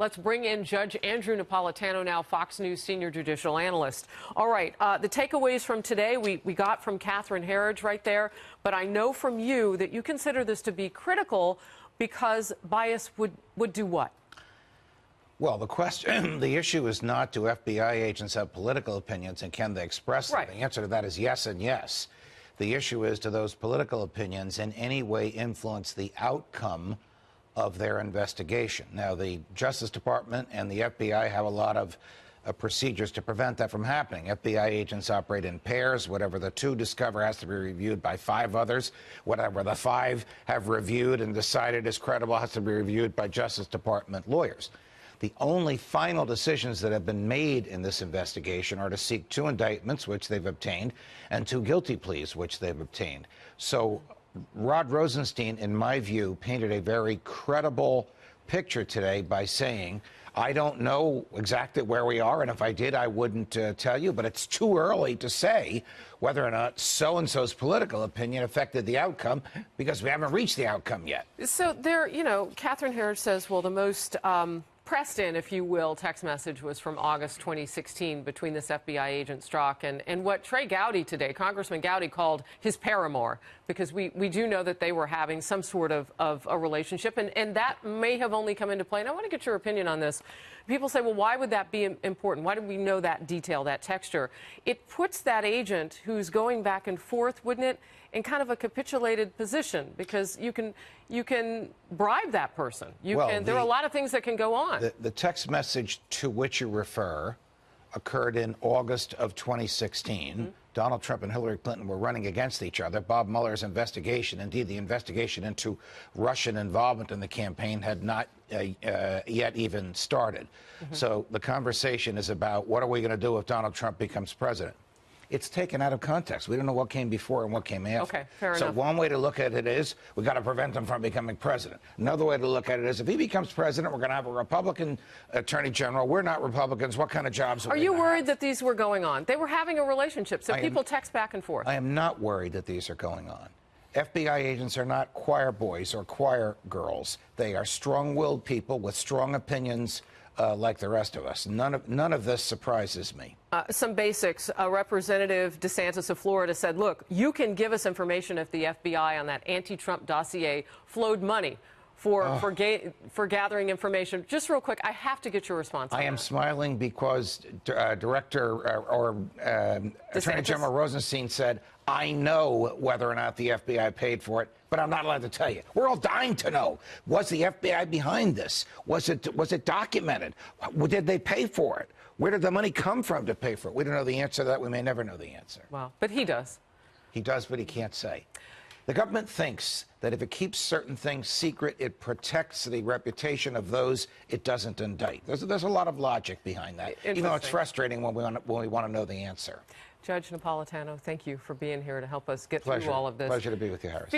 Let's bring in Judge Andrew Napolitano, now Fox News senior judicial analyst. All right, the takeaways from today we got from Catherine Herridge right there, but I know from you that you consider this to be critical because bias would do what? Well, the issue is not, do FBI agents have political opinions and can they express them? Right. The answer to that is yes and yes. The issue is, do those political opinions in any way influence the outcome of their investigation? Now, the Justice Department and the FBI have a lot of procedures to prevent that from happening. FBI agents operate in pairs. Whatever the two discover has to be reviewed by 5 others. Whatever the 5 have reviewed and decided is credible has to be reviewed by Justice Department lawyers. The only final decisions that have been made in this investigation are to seek 2 indictments, which they've obtained, and 2 guilty pleas, which they've obtained. So Rod Rosenstein, in my view, painted a very credible picture today by saying, I don't know exactly where we are, and if I did, I wouldn't tell you, but it's too early to say whether or not so-and-so's political opinion affected the outcome because we haven't reached the outcome yet. So there, Catherine Herridge says, well, the most pressed in, if you will, text message was from August 2016 between this FBI agent Strzok and what Trey Gowdy today, Congressman Gowdy, called his paramour, because we do know that they were having some sort of a relationship, and that may have only come into play. And I want to get your opinion on this. People say, well, why would that be important? Why do we know that detail, that texture? It puts that agent who's going back and forth, wouldn't it, in kind of a capitulated position, because you can bribe that person. There are a lot of things that can go on. The text message to which you refer occurred in August of 2016. Mm-hmm. Donald Trump and Hillary Clinton were running against each other. Bob Mueller's investigation, indeed the investigation into Russian involvement in the campaign, had not yet even started. Mm-hmm. So the conversation is about, what are we going to do if Donald Trump becomes president? It's taken out of context. We don't know what came before and what came after. Okay, fair enough. So one way to look at it is, we've got to prevent him from becoming president. Another way to look at it is, if he becomes president, we're going to have a Republican attorney general. We're not Republicans. What kind of jobs are you worried that these were going on? They were having a relationship, so people text back and forth. I am not worried that these are going on. FBI agents are not choir boys or choir girls. They are strong-willed people with strong opinions, like the rest of us. None of this surprises me. Some basics. Representative DeSantis of Florida said, look, you can give us information if the FBI on that anti-Trump dossier flowed money for gathering information. Just real quick, I have to get your response on that. I am smiling because Attorney General Rosenstein said, I know whether or not the FBI paid for it, but I'm not allowed to tell you. We're all dying to know. Was the FBI behind this? Was it documented? Did they pay for it? Where did the money come from to pay for it? We don't know the answer to that. We may never know the answer. Wow. But he does. He does, but he can't say. The government thinks that if it keeps certain things secret, it protects the reputation of those it doesn't indict. There's a lot of logic behind that, even though it's frustrating when we want to know the answer. Judge Napolitano, thank you for being here to help us get through all of this. Pleasure to be with you, Harris.